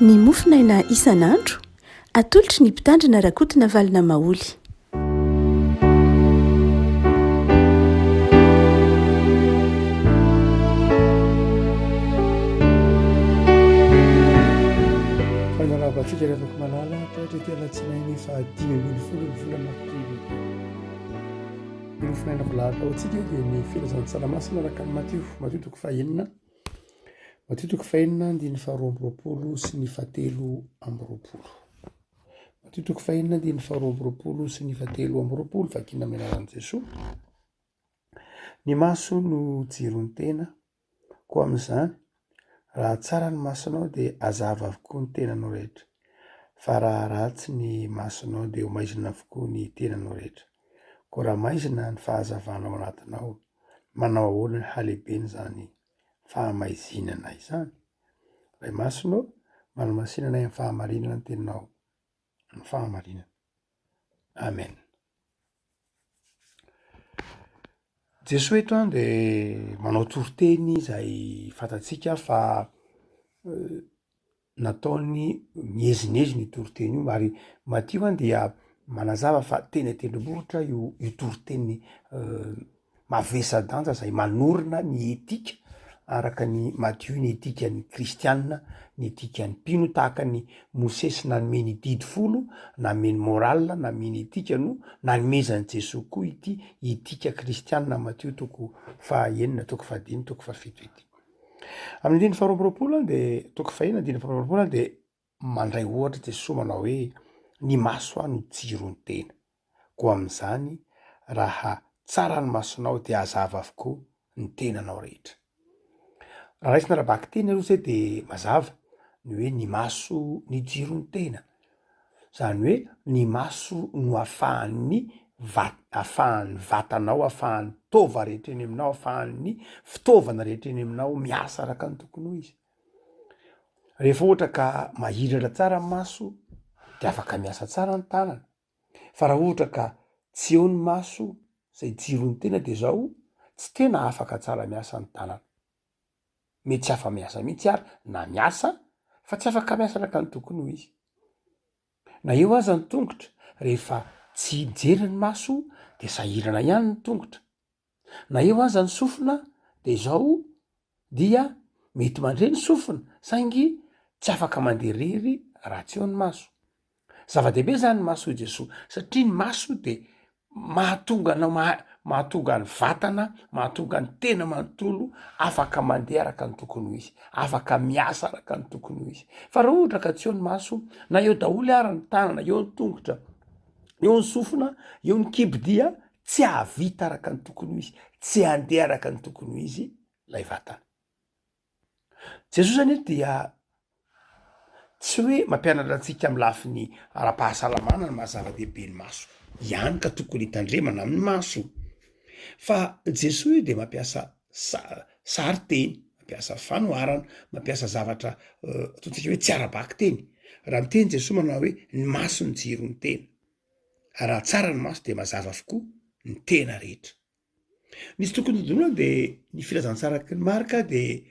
ny mofinaina isan'andro atolotry ny mpitandrina rakotina valina maoly. fanarabatsika revako malala toatra ty alatsinainy fa 5 ny volana aprily ny mofinainako lahatra ao atsika dia ny filazantsalamasina araka ny Matio toko fahenina andiny faharoa amby roapolo sy ny fahatelo amby roapolo. Matio toko fahenina andiny faharoa amby roapolo sy ny fahatelo amby roapolo. Vakina amin'ny anaran'i Jesosy. Ny maso no jiron'ny tena, koa amin'izany raha tsara ny masonao dia hazava avokoa ny tenanao rehetra, fa raha ratsy ny masonao dia ho maizina avokoa ny tenanao rehetra. Koa raha maizina ny fahazavanao anatinao, manao ahoana ny halehibeny zany fahamaizinana izany. Ray masonao, manamasinana amin'ny fahamarinana ny tenanao, ny fahamarinana. Amen. Jesosy eto dia manao toriteny izay fantatsika fa nataony miezinezy ny toriteny io, ary Matio dia manazava fa tena tendrombohitra io toriteny mavesa-danja izay manorina ny etika araka ny Matio, ny etika ny kristianina, ny etika ny mpino, tahaka ny Mosesy nanomeny didy folo, nameny moral, nameny etika no nanomezan'i Jesosy koa ity etika kristianina. Matio toko fahenina, toko fahadimy, toko fahafito ity. Amin'ny andiny faharoa amby roapolo dia toko fahenina andiny faharoa amby roapolo dia mandray ohatra Jesosy manao hoe ny maso no jiron'ny tena, koa amin'izany raha tsara ny masonao dia hazava avokoa ny tenanao rehetra. Raha raisina rabaky teny aloha zay dia mazava ny hoe ny maso ny jiron'ny tena, zany hoe ny maso no ahafahan'ny vatanao, ahafahan'ny tova rehetra eny aminao, ahafahan'ny fitaovana rehetra eny aminao miasa araka ny tokony ho izy. Rehefa ohatra ka mahiratra tsara ny maso dia afaka miasa tsara ny tanana, fa raha ohatra ka tsy eo ny maso izay jiron'ny tena dia zao tsy tena afaka tsara miasa ny tanana. Mety tsy afa miasa mihitsy ary na miasa fa tsy afaka miasa araka ny tokony ho izy. Na eo aza ny tongotra, rehefa tsy mijery ny maso dia sahirana ihany ny tongotra. Na eo aza ny sofina dia zao dia mety mandre ny sofina saingy tsy afaka manderirery raha tsy eo ny maso. Zava-dehibe zany ny maso Jesosy, satria ny maso dia mahatonga ny vatana, mahatonga ny tena manontolo afaka mandeha araka ny tokony ho izy, afaka miasa araka ny tokony ho izy. Fa raha ohatra ka tsy eo ny maso, na eo daholo ary ny tanana, eo ny tongotra, eo ny sofina, eo ny kibo, dia tsy ahavita araka ny tokony ho izy, tsy handeha araka ny tokony ho izy lay vatana. Jesosy zany dia tsy hoe mampianatra antsika amin'ny lafiny ara-pahasalamana ny mahazava-dehibe ny maso ihany ka tokony hitandremana amin'ny maso, fa Jesosy dia mampiasa sary teny, mampiasa fanoharana, mampiasa zavatra ataontsika hoe tsy arabaky teny. Raha miteny Jesosy manao hoe ny maso ny jiron'ny tena, raha tsara ny maso dia mazava avokoa ny tena rehetra. Nisy tokony hodonana dia ny filazantsaraky ny Marka dia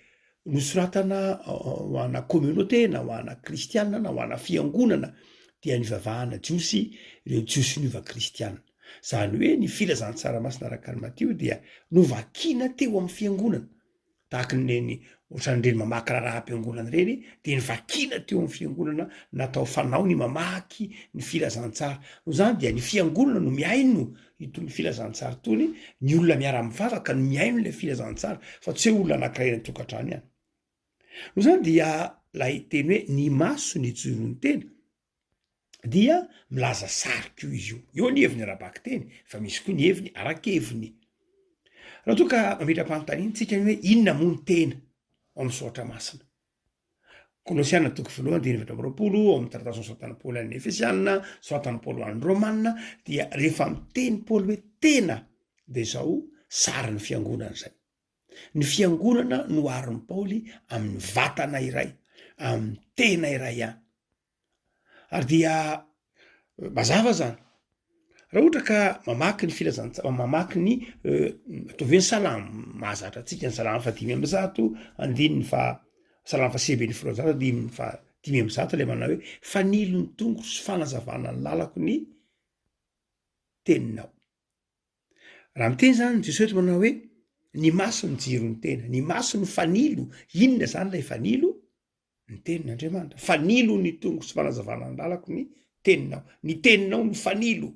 nosoratana ho ana communauté, na ho ana kristianina, na ho ana fiangonana, dia nivavahana jiosy, ireo jiosy niova kristianina. Zany hoe ny filazantsaramasina araka ny Matio dia novakiana teo amin'ny fiangonana, tahaka neny ohatran'ireny mamaky raharaham-piangonana ireny, dia nivakiana teo amin'ny fiangonana, natao fanao ny mamaky ny filazantsara. Noho zany dia ny fiangonana no miaino itony filazantsara tony, ny olona miara-mivavaka no miaino le filazantsara, fa tsy hoe olona anankiray ny tokantrano ihany. Noho zany dia lay teny hoe ny maso ny jiron'ny tena dia milaza sariko izy io. Eo ny heviny arabaky teny, fa misy koa ny heviny arak'heviny. Raha toa ka mametra-panontaniana tsika hoe inona moa ny tena ao amin'ny soratra masina. Kolosiana toko voalohany andiny efatra amby roapolo, ao amin'ny taratasy nosoratan'i Paoly an'ny Efesianina, soratan'i Paoly an'ny Romanina, dia rehefa miteny Paoly hoe tena dia zao sary ny fiangonana zay. Ny fiangonana no arin'i Paoly amin'ny vatana iray, amin'ny tena iray ihany. Ary dia mazava zany, raha ohatra ka mamaky ny filazantsara, mamaky ny ataovy ny salamo, mahazatra antsika ny salamo 500, andininy fa salamo 8:20, andininy fa 5:1 le manao hoe fanilo ny tongotro sy fanazavana ny lalako ny teninao. Raha miteny zany Jesosy manao hoe ny maso ny jiro ny tena, ny maso ny fanilo, inona zany lay fanilo? Ny tenin'Andriamanitra. Fanilo ny tongo sy fanazavana ny lalako ny teninao, ny teninao ny fanilo.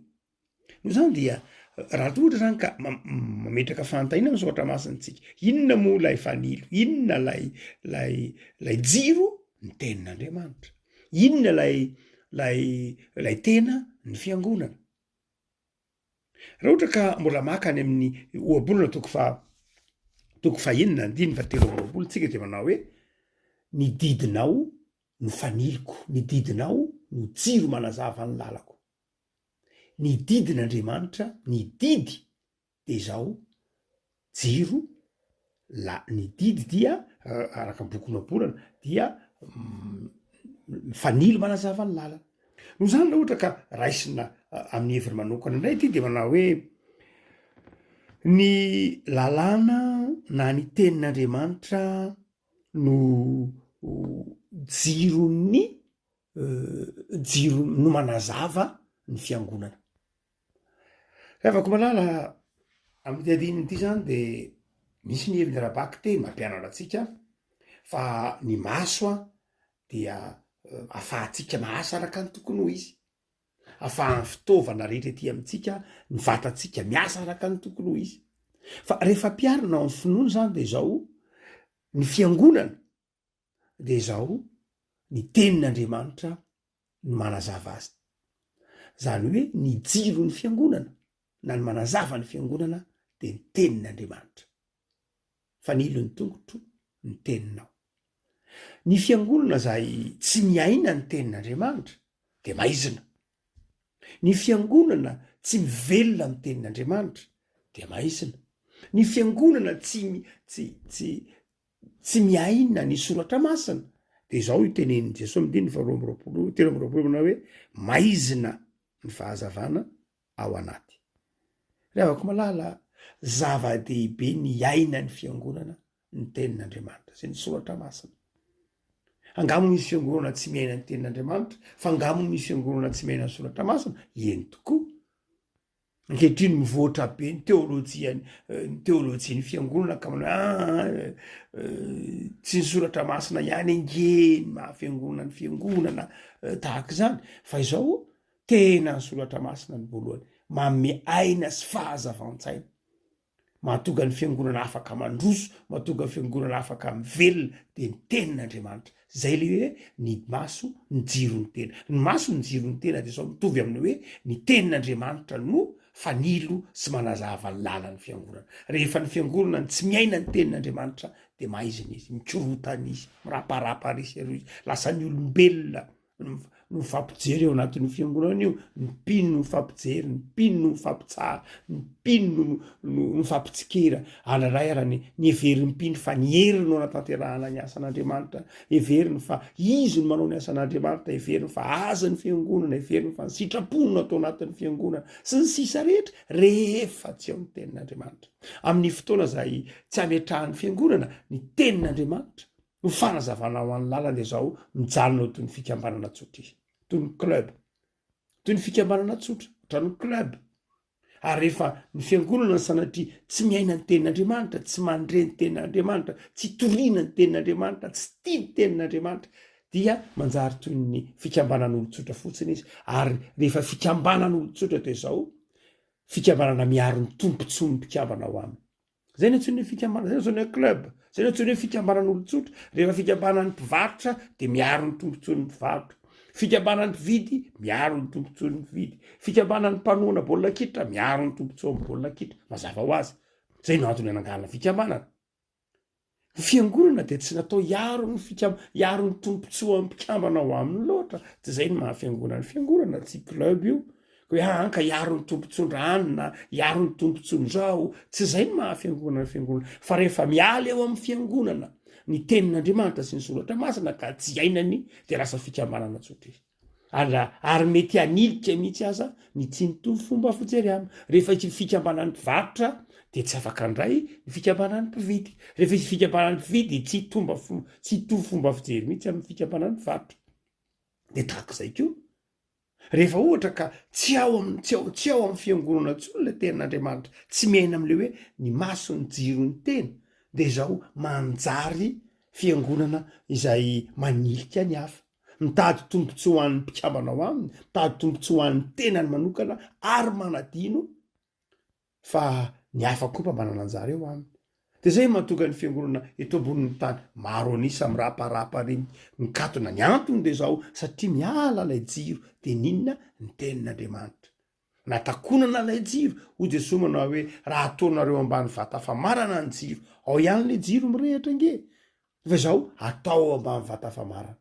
Noho zany dia raha ohatra zany ka mametraka fantahina amin'ny soratra masintsika, inona moa lay fanilo, inona lay jiro? Ny tenin'Andriamanitra. Inona lay tena? Ny fiangonana. Raha ohatra ka mbola maka any amin'ny ohabolana toko fahinana 9:3 tsika dia manao hoe ny didinao no faniloko, ny didinao no jiro manazava ny lalako. Ny didin'Andriamanitra, ny didy de zao jiro ny didy dia araka boky nobolana dia fanilo manazava ny lalana. No zany la ohatra ka raisina amin'ny heviny manokana indray ty de manao hoe ny lalàna na ny tenin'Andriamanitra no jirony jiro no manazava ny fiangonana. Afaka malala amin'ny diadininy ity zany de misy ny heviny rabaky teny mampianatra atsika fa ny maso dia ahafahantsika mahasa araka ny tokony ho izy, ahafahan'ny fitaovana rehetra ety amintsika ny vatantsika miasa araka ny tokony ho izy. Fa rehefa ampiarina amin'ny finoana zany de zao ny fiangonana de zao ny tenin'Andriamanitra no manazava azy. Zany hoe ny jiro ny fiangonana na ny manazava ny fiangonana de ny tenin'Andriamanitra. Fanilo ny tongotro ny teninao. Ny fiangonana zay tsy miaina ny tenin'Andriamanitra de maizina. Ny fiangonana tsy mivelona amin'ny tenin'Andriamanitra de maizina. Ny fiangonana tsy miaina ny soratra masina de zao itenenin' Jesosy amin'ny 2:3 manao hoe maizina ny fahazavana ao anaty. Ravako malala zava-dehibe ny aina ny fiangonana ny tenin'Andriamanitra sy ny soratra masina. Angamo misy fiangonana tsy miaina ny tenin'Andriamanitra, fa angamo misy fiangonana tsy miaina ny soratra masina, eny tokoa. Ankehitriny mivoatra be ny teolôjian'ny fiangonana ka manao tsy ny soratra masina ihany engeny mahafiangonana ny fiangonana tahaka zany, fa izao tena ny soratra masina ny voalohany manome aina sy fahazavan-tsaina, mahatonga ny fiangonana afaka mandroso, mahatonga ny fiangonana afaka mivelona de ny tenin'Andriamanitra. Zay le hoe ny maso ny jiro ny tena. Ny maso ny jiro ny tena de zao mitovy amin'ny hoe ny tenin'Andriamanitra no fanilo sy manazava ny lalan'ny fiangonana. Rehefa ny fiangonana tsy miaina ny tenin'Andriamanitra de maizina izy, mikorotana izy, miraparapa risy aro izy, lasa ny olombelona no mifampijery eo anatin'ny fiangonana io, ny mpino no mifampijery, ny mpino no mifampitsara, ny mpino no mifampitsikera. Anaray ara ny everiny mpino fa ny hery no anatanterahana ny asan'Andriamanitra, everiny fa izy no manao ny asan'Andriamanitra, everiny fa aza ny fiangonana, everiny fa ny sitraponina atao anatin'ny fiangonana sy ny sisa rehetra rehefa tsy ao ny tenin'Andriamanitra. Amin'ny fotoana zay tsy ametrahan'ny fiangonana ny tenin'Andriamanitra no fanazavana ao an'ny lalana de zao mijalona toy ny fikambanana tsotra izy, toy ny club, toy ny fikambanana tsotra, ohatran'ny club. Ary rehefa ny fiangonana ny sanatria tsy miaina ny tenin'Andriamanitra, tsy mandre ny tenin'Andriamanitra, tsy toriana ny tenin'Andriamanitra, tsy tia ny tenin'Andriamanitra, dia manjary toy ny fikambanan'olon-tsotra fotsiny izy. Ary rehefa fikambanan'olon-tsotra de zao fikambanana miaro ny tompontsoa ny mpikambana ao aminy. Zay ny antsoina hoe fikambanana, zay ny antsoina hoe club, zay ny antsoina hoe fikambanan'olon-tsotra. Rehefa fikambanan'ny mpivarotra de miaro ny tompontsoan'ny mpivarotra, fikambanan'ny mpividy miaro ny tompontsoan'ny mpividy, fikambanan'ny mpanoana baolina kitra miaro ny tompontsoan'ny baolina kitra. Mazava ho azy, zay no antony ananganana fikambanana. Fiangonana de tsy natao iaro ny tompontsoa mpikambana ao aminy loatra, tsy zay ny mahafiangonana fiangonana, tsy club io. Hoe anka iaro ny tompontsoan-drano na iaro ny tompontsoan-drao, tsy zay ny mahafiangonana fiangonana. Fa rehefa miala eo amin'ny fiangonana ny tenin'Andriamanitra sy ny soratra masina ka tsy ainany de lasa fikambanana tsotra izy. Ary mety hanilika mihitsy aza ny tsy nitovy fomba fijery aminy. Rehefa fikambanan'ny mpivarotra de tsy afaka andray ny fikambanan'ny mpividy. Rehefa fikambanan'ny mpividy tsy hitovy fomba fijery mihitsy amin'ny fikambanan'ny mpivarotra. de tahak'izay ko rehefa ohatra ka tsy ao amin'ny fiangonana tsony le tenin'andriamanitra tsy miaina am'le hoe ny maso ny jiro ny tena de zao manjary fiangonana izay manilika ny hafa mitady tombotsy ho an'ny mpikamanao aminy mitady tombotsy ho an'ny tenany manokana ary manadino fa ny hafa koa mba manana anjara eo aminy de zay mahatonga ny fiangonana eto ambonin'ny tany maro anisa miraparapa reny mikatona ny antony de zao satria miala lay jiro de ninona ny tenin'andriamanitra natakonana lay jiro ho jesosy manao hoe raha ataonareo ambany vata famarana ny jiro ao ihany le jiro mirehatra nge fa zao atao ambany vata famarana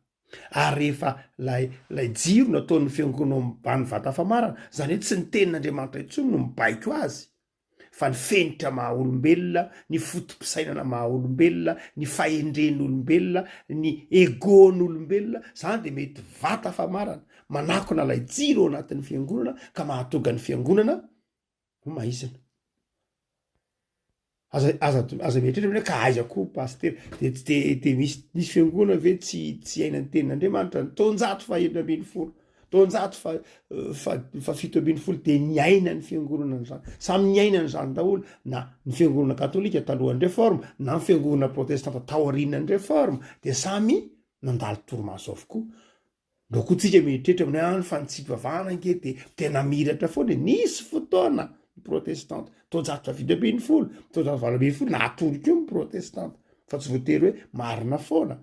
ary rehefa lay jiro nataon'ny fiangonana ambany vata famarana zany hoe tsy ny tenin'andriamanitra intsony no mibaiko azy fa ny fenitra maha olombelona ny fotom-pisainana maha olombelona ny fahendren'olombelona ny egon'olombelona zany de mety vata famarana manakona lay jiro ao anatin'ny fiangonana ka mahatonga ny fiangonana ho maizina aza mietratra hoe ka aiza koa paster de misy fiangonana ve tsy ainany tenin'andriamanitra ny taonjato fa 120 taonjato fa 7 de ny aina ny fiangonana zany samy ny ainany zany daholo na ny fiangonana katolika talohan'ny réforme na ny fiangonana protestanta taorianany réforme de samy nandalo torimaso avokoa ndoko tsika mietrehtra amin'ny any fa nitsivavahana nke de tena miratra foana nisy fotoana protestante taonjato fa 7 taonjato 20 natoriko ny protestante fa tsy voatery hoe marina foana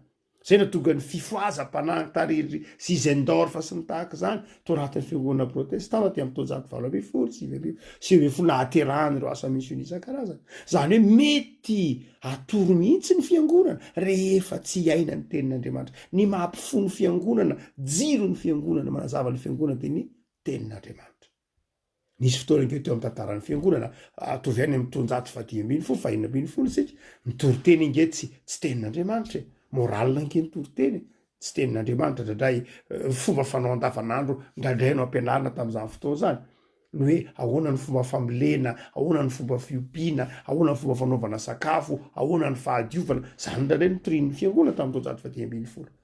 zay natonga ny fifoazam-panahy tariry Sizendorf sy ny tahaka zany to anatin'ny fiangonana protestanta ty amin'ny taonjato 20 nahaterahany reo asa misy isan-karazany zany hoe mety atoro mihitsy ny fiangonana rehefa tsy iaina ny tenin'andriamanitra ny mampifono fiangonana jiro ny fiangonana manazava ny fiangonana de ny tenin'andriamanitra nisy fotoana nke teo amin'ny tantaran'ny fiangonana atovy any amin'ny taonjato fa 10 sika mitory-teny inge tsy tenin'andriamanitra moralina nke nitory-teny tsy tenin'andriamanitra ndradray fomba fanao andavanandro ndraindray no ampianarina tam'izany fotoana zany no hoe ahoana ny fomba famolena ahoana ny fomba fiompiana ahoana ny fomba fanaovana sakafo ahoana ny fahadiovana zany ndraindray nitorian'ny fiangonana tamin'ny taonjato fa 10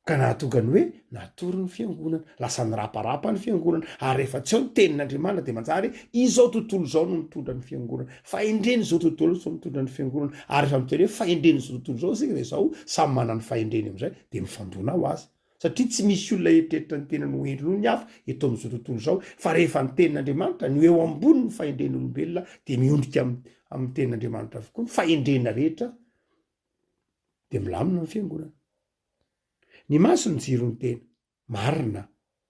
ka nahatonga ny hoe natory ny fiangonana lasa niraparapa ny fiangonana ary rehefa tsy ao ny tenin'andriamanitra de manjary izao tontolo zao no mitondra ny fiangonana fahendreny zao tontolo zao mitondra ny fiangonana ary rehefa miteny hoe fahendreny zao tontolo zao sika de zao samy manana ny fahendreny am'izay de mifandona ho azy satria tsy misy olona eritreritra ny tena no endry noho ny hafa eto am'izao tontolo zao fa rehefa ny tenin'andriamanitra no eo ambony ny fahendren'olombelona de miondrika amin'ny tenin'andriamanitra avokoa ny fahendrena rehetra de milamina ny fiangonana ny maso ny jiro ny tena marina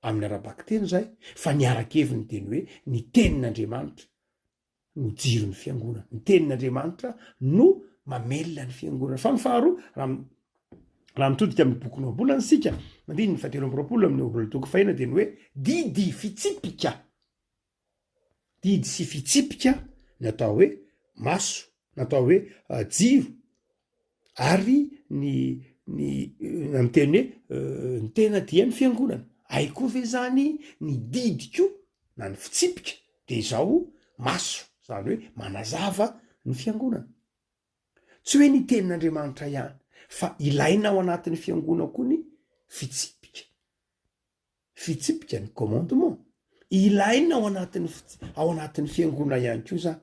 amin'ny ara-baky-teny zay fa ny arakeviny teny hoe ny tenin'andriamanitra no jiro ny fiangonana ny tenin'andriamanitra no mamelona ny fiangonana fa mifaharoa raha mitodika amin'ny boky noambolana sika mandiny ny 7 amin'ny ombolo toko fahina de ny hoe didy fitsipika didy sy fitsipika natao hoe maso natao hoe jiro ary am'teny hoe ny tena dia ny fiangonana aikoa ve zany ny didiko na ny fitsipika de zao maso zany hoe manazava ny fiangonana tsy hoe ny tenin'andriamanitra ihany fa ilaina ao anatin'ny fiangonana koa ny fitsipika ny commandement ilaina ao anatin'ny fiangonana ihany koa zany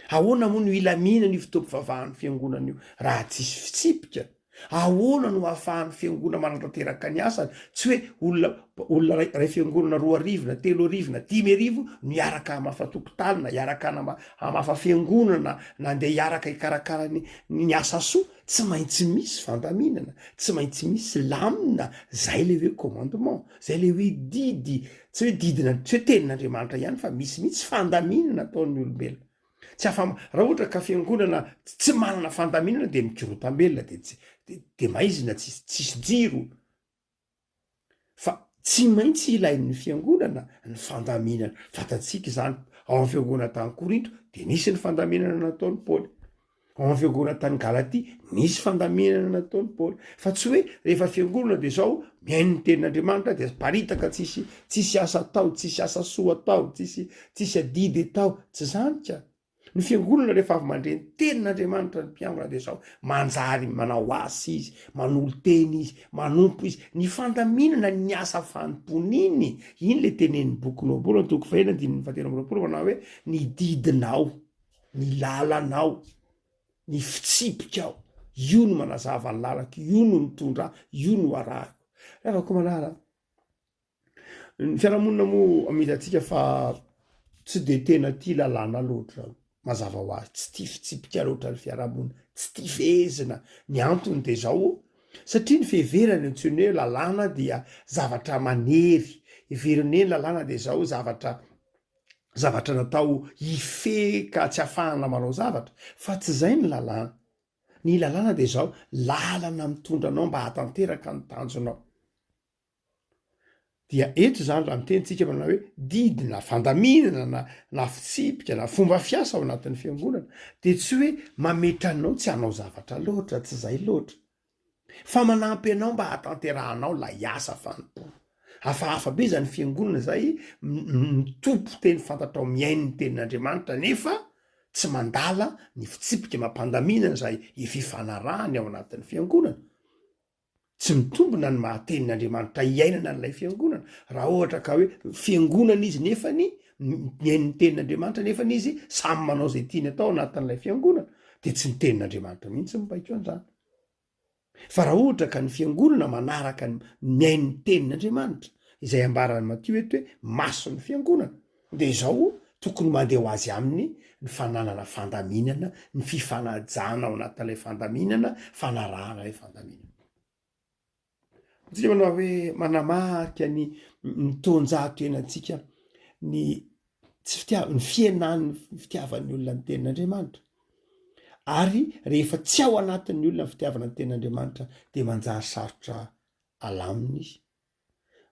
ahoana moa no ilamina ny fitompivavahan'ny fiangonana io raha tsisy fitsipika ahoana no ahafahan'ny fiangonana manantanteraka ny asany tsy hoe olona ray fiangonana 2 arivona 3 arivona 10 arivo miaraka hamafa tokotalina iaraka hamafa fiangonana na ndeha iaraka hikarakara ny asa soa tsy maintsy misy fandaminana tsy maintsy misy lamina zay le hoe commandement zay le hoe didy tsy hoe didina tsy hoe tenin'andriamanitra ihany fa misy mihitsy fandaminana ataon'ny olombelona tsy raha ohatra ka fiangonana tsy manana fandaminana de mikirotambelona de maizina tsisy jiro fa tsy maintsy ilain'ny fiangonana ny fandaminana fatatsika zany ao amin'ny fiangonana tany Korinto de nisy ny fandaminana nataon'ny Paoly ao amin'ny fiangonana tany Galatia nisy fandaminana nataon'ny Paoly fa tsy hoe rehefa fiangonana de zao miaino ny tenin'andriamanitra de paritaka tsisy asa atao tsisy asa soa atao tsisy adidy atao tsy zany ka ny fiangonana rehefa avy mandre ny tenin'andriamanitra ny mpiangona de zao manjary manao asy izy manolo teny izy manompo izy ny fandaminana ny asa fanomponiny iny le tenen'ny bokin'oabolo ny toko fahina andininy fatelo am'roapolo manao hoe ny didinao ny lalanao ny fitsipikao io no manazava ny lalako io no mitondra io no arahako rehefa malala ny fiarahamonina moa amitantsika fa tsy de tena tia lalàna loatra mazava ho azy tsy tia fitsipika loatra ny fiarahamonina tsy tia fehezina ny antony de zao satria ny fiheverany antsony hoe lalàna dia zavatra manery heveriny hoe ny lalàna de zao zavatra natao ife ka tsy ahafahana manao zavatra fa tsy zay ny lalàna de zao lalana mitondra anao mba hatanteraka ny tanjonao dia eto zany raha mitentsika manao hoe didina fandaminana na fitsipika na fomba fiasa ao anatin'ny fiangonana de tsy hoe mametra anao tsy hanao zavatra loatra tsy zay loatra fa manampy anao mba hatanterahanao la iasa fanompo hafahafa be zany fiangonana zay mitompo teny fantatrao miainy ny tenin'andriamanitra nefa tsy mandala ny fitsipika mampandaminana zay ififanarahany ao anatin'ny fiangonana tsy mitombona ny mahatenin'andriamanitra iainana n'ilay fiangonana raha ohatra ka hoe fiangonana izy nefany miain'ny tenin'andriamanitra nefany izy samy manao zay tiany atao anatin'ilay fiangonana de tsy ny tenin'andriamanitra mihitsy mibaiko an'izany fa raha ohatra ka ny fiangonana manaraka miain'ny tenin'andriamanitra izay ambarany Matio eto hoe maso ny fiangonana de zao tokony mandeha ho azy aminy ny fananana fandaminana ny fifanajana ao anatin'ilay fandaminana fanarahana ilay fandaminana tsika manao hoe manamarika ny tonjato enatsika ny tsy ny fienan'ny fitiavan'ny olona ny tenin'andriamanitra ary rehefa tsy ao anatin'ny olona ny fitiavana ny tenin'andriamanitra de manjary sarotra alamina izy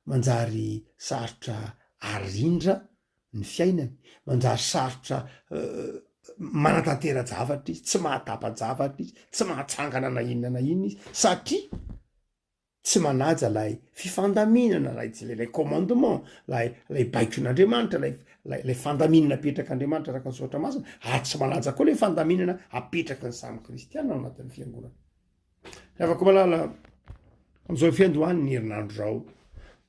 manjary sarotra arindra ny fiainany manjary sarotra manatantera javatra izy tsy mahatapa-javatra izy tsy mahatsangana na inona izy satria tsy manaja lay fifandaminana lay commandement lay baikon'andriamanitra lay fandaminana apetraka andriamanitra araka ny soratra masina ary tsy manaja koa lay fandaminana apetraka ny samy kristiana ao anatin'ny fiangonana afaka malala am'izao fiandohany ny herinandro zao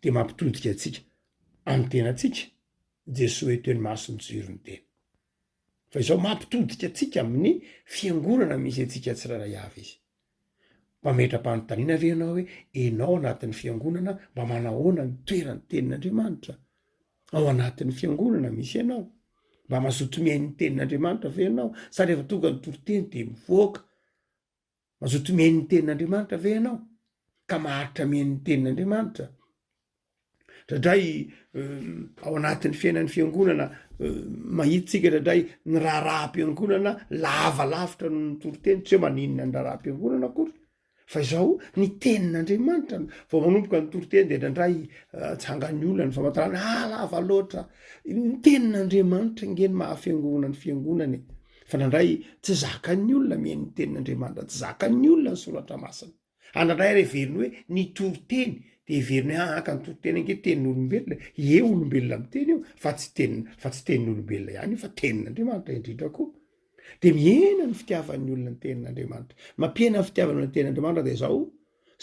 de mampitodika atsika amy tenatsika Jesosy hoe teny maso ny jiro ny tena fa izao mampitodika atsika amin'ny fiangonana misy atsika tsiraray avy izy mametra-panontaniana ve ianao hoe enao anatin'ny fiangonana mba manahoana ny toerany tenin'andriamanitra ao anatin'ny fiangonana misy ianao mba mazoto miain'ny tenin'andriamanitra ve ianao sa rehefa tonga ny toriteny de mivoaka mazoto miain'ny tenin'andriamanitra ve ianao ka maharitra miain'ny tenin'andriamanitra ndradray ao anatin'ny fiainan'ny fiangonana mahitsika ndradray ny raharaha-mpiangonana lavalavitra ny toriteny tsy hoe maninona ny raharaha-mpiangonana akory fa izao ny tenin'andriamanitra vao manomboka ny toriteny de ndradray tsangany olona ny famantarana lava loatra ny tenin'andriamanitra ngeny mahafiangonana ny fiangonany fa ndradray tsy zakan'ny olona mihain'ny tenin'andriamanitra tsy zakan'ny olona ny soratra masina andradray reveriny hoe ny toriteny de heveriny hoe aka ny toriteny ange tenin'olombelona olombelona miteny io fa tsy tenin'olombelona ihany fa tenin'andriamanitra indrindra koa de miena ny fitiavan'ny olona ny tenin'andriamanitra mampiena ny fitiavan'ny olona ny tenin'andriamanitra de zao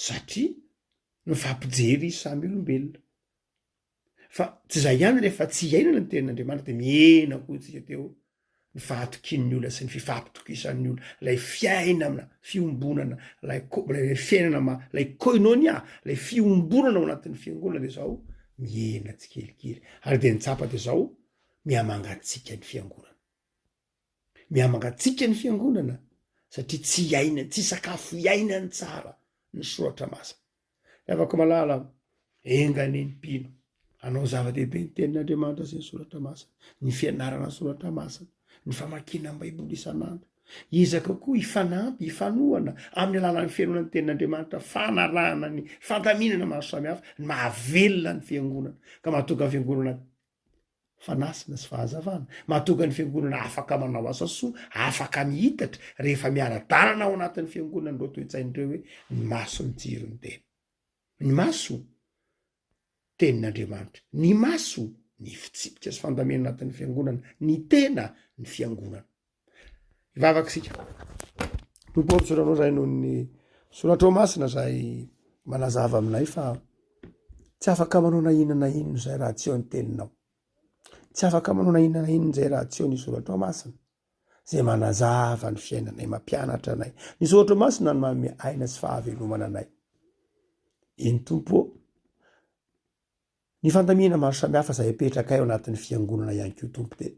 satria mifampijery izy samy olombelona fa tsy zay ihany rehefa tsy iainana ny tenin'andriamanitra de miena koa tsika teo ny fahatokin'ny olona sy ny fifampitokisan'ny olona lay fiainana fiombonana lay fiainana lay koinonia lay fiombonana ao anatin'ny fiangonana de zao miena tsikelikely ary de nitsapa de zao mihamangatsika ny fiangonana mihamangatsika ny fiangonana satria tsy iaina tsy sakafo iainany tsara ny soratra masina afaka malala engany ny mpino anao zava-dehibe ny tenin'andriamanitra sy ny soratra masina ny fianarana ny soratra masina ny famakina ny baiboly isan'andro izaka koa ifanampy ifanohana amin'ny alalan'ny fianonana ny tenin'andriamanitra fanarahana ny fandaminana maro samihafa ny mahavelona ny fiangonana ka mahatonga ny fiangonana fanasina sy fahazavana mahatonga ny fiangonana afaka manao asa soa afaka mihitatra rehefa miara-dalana ao anatin'ny fiangonana ro toetsain'ireo hoe ny maso ny jiro ny tena ny maso tenin'andriamanitra ny maso ny fitsipika sy fandaminana anatin'ny fiangonana ny tena ny fiangonana ivavakasika tompo ampisoranao zay noho ny soratrao masina zay manazava aminay fa tsy afaka manao na inona na ino zay raha tsy eo ny teninao, tsy afaka manao na inona na ino zay raha tsy eo ny soratrao masina zay manazava ny fiainanay, mampianatra anay. Ny soratrao masina no manome aina sy fahavelomana anay. Iny tompo ny fandamina maro samihafa zay apetraka ay ao anatin'ny fiangonana ihany ko tompo de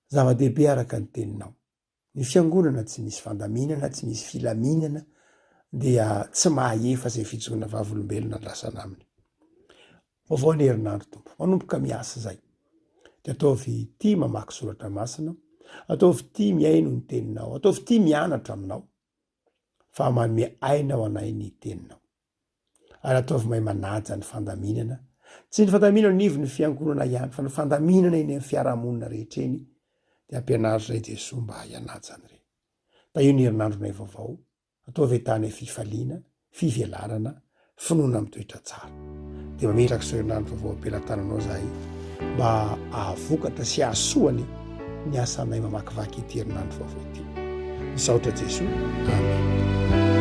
zava-dehibe araka ny teninao. Ny fiangonana tsy misy fandaminana, tsy misy filaminana dia tsy mahaefa zay fijona vavolombelona lasana aminy. Vaovao ny herinandro tompo, manomboka miasa zay de ataovy tia mamaky soratra masina, ataovy tia miaino ny teninao, ataovy tia mianatra aminao fa manome aina ao anay ny teninao. Ary ataovy mahay manaja ny fandaminana, tsy ny fandaminana nivy ny fiangonana ihany fa ny fandaminana eny amin'ny fiarahamonina rehetra eny de ampianary zay Jesosy mba hianajany reny. Da io ny herinandronay vaovao, ataovy ahitana fifaliana, fivelarana, finoana amin'ny toetra tsara. De mametraka sy herinandro vaovao ampelantananao zahay mba ahavokatra sy ahasoany ny asanay mamakivaky ity herinandro vaovao ity. Misaotra Jesosy. Amen.